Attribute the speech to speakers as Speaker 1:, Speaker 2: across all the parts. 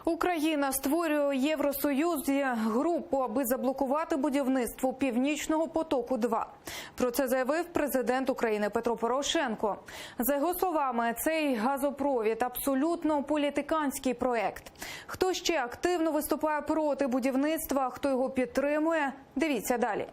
Speaker 1: Україна створює Євросоюзі групу, аби заблокувати будівництво «Північного потоку-2». Про це заявив президент України Петро Порошенко. За його словами, цей газопровід – абсолютно політиканський проект. Хто ще активно виступає проти будівництва, хто його підтримує – дивіться далі.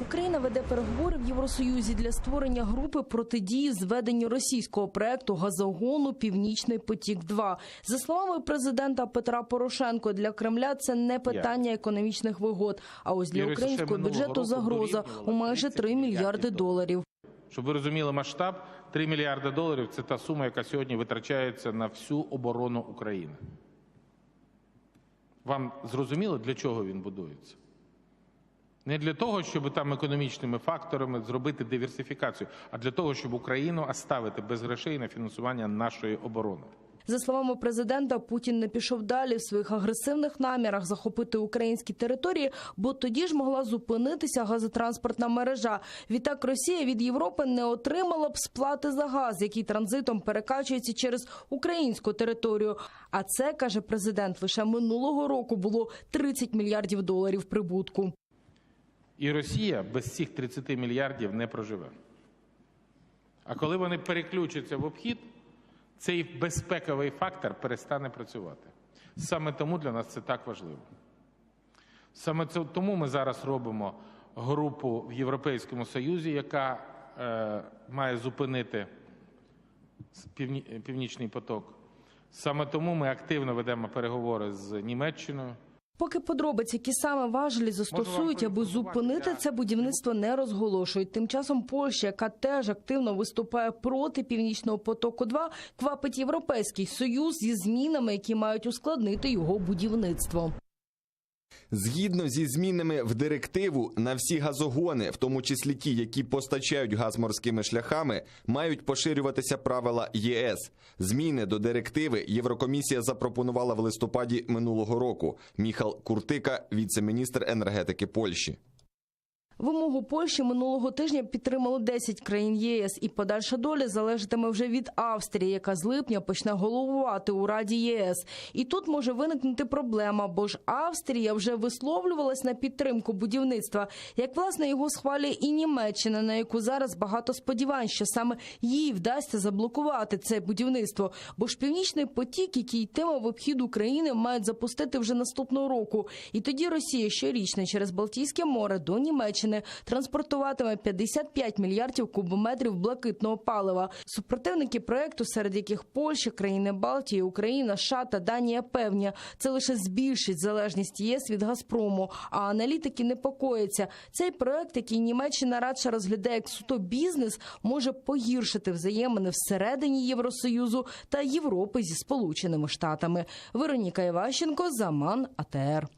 Speaker 2: Україна веде переговори в Євросоюзі для створення групи протидії зведенню російського проекту газогону «Північний потік-2». За словами президента Петра Порошенко, для Кремля це не питання економічних вигод, а ось для українського бюджету загроза у майже 3 мільярди доларів.
Speaker 3: Щоб ви розуміли масштаб, 3 мільярди доларів – це та сума, яка сьогодні витрачається на всю оборону України. Вам зрозуміло, для чого він будується? Не для того, щоб там економічними факторами зробити диверсифікацію, а для того, щоб Україну оставити без грошей на фінансування нашої оборони.
Speaker 2: За словами президента, Путін не пішов далі в своїх агресивних намірах захопити українські території, бо тоді ж могла зупинитися газотранспортна мережа. Відтак Росія від Європи не отримала б сплати за газ, який транзитом перекачується через українську територію. А це, каже президент, лише минулого року було 30 мільярдів доларів прибутку.
Speaker 3: І Росія без цих 30 мільярдів не проживе. А коли вони переключаться в обхід, цей безпековий фактор перестане працювати. Саме тому для нас це так важливо. Саме тому ми зараз робимо групу в Європейському Союзі, яка має зупинити Північний поток. Саме тому ми активно ведемо переговори з Німеччиною.
Speaker 2: Поки подробиці, які саме важелі застосують, аби зупинити це будівництво, не розголошують. Тим часом Польща, яка теж активно виступає проти «Північного потоку-2», квапить Європейський Союз зі змінами, які мають ускладнити його будівництво.
Speaker 4: Згідно зі змінами в директиву, на всі газогони, в тому числі ті, які постачають газ морськими шляхами, мають поширюватися правила ЄС. Зміни до директиви Єврокомісія запропонувала в листопаді минулого року. Міхал Куртика, віце-міністр енергетики Польщі.
Speaker 2: Вимогу Польщі минулого тижня підтримало 10 країн ЄС, і подальша доля залежатиме вже від Австрії, яка з липня почне головувати у Раді ЄС. І тут може виникнути проблема, бо ж Австрія вже висловлювалась на підтримку будівництва, як власне його схвалює і Німеччина, на яку зараз багато сподівань, що саме їй вдасться заблокувати це будівництво. Бо ж Північний потік, який йтиме в обхід України, мають запустити вже наступного року. І тоді Росія щорічно через Балтійське море до Німеччини транспортуватиме 55 мільярдів кубометрів блакитного палива. Супротивники проекту, серед яких Польща, країни Балтії, Україна, США та Данія, певні, це лише збільшить залежність ЄС від Газпрому. А аналітики непокояться. Цей проект, який Німеччина радше розглядає як суто бізнес, може погіршити взаємини всередині Євросоюзу та Європи зі Сполученими Штатами. Вероніка Іващенко, Заман, АТР.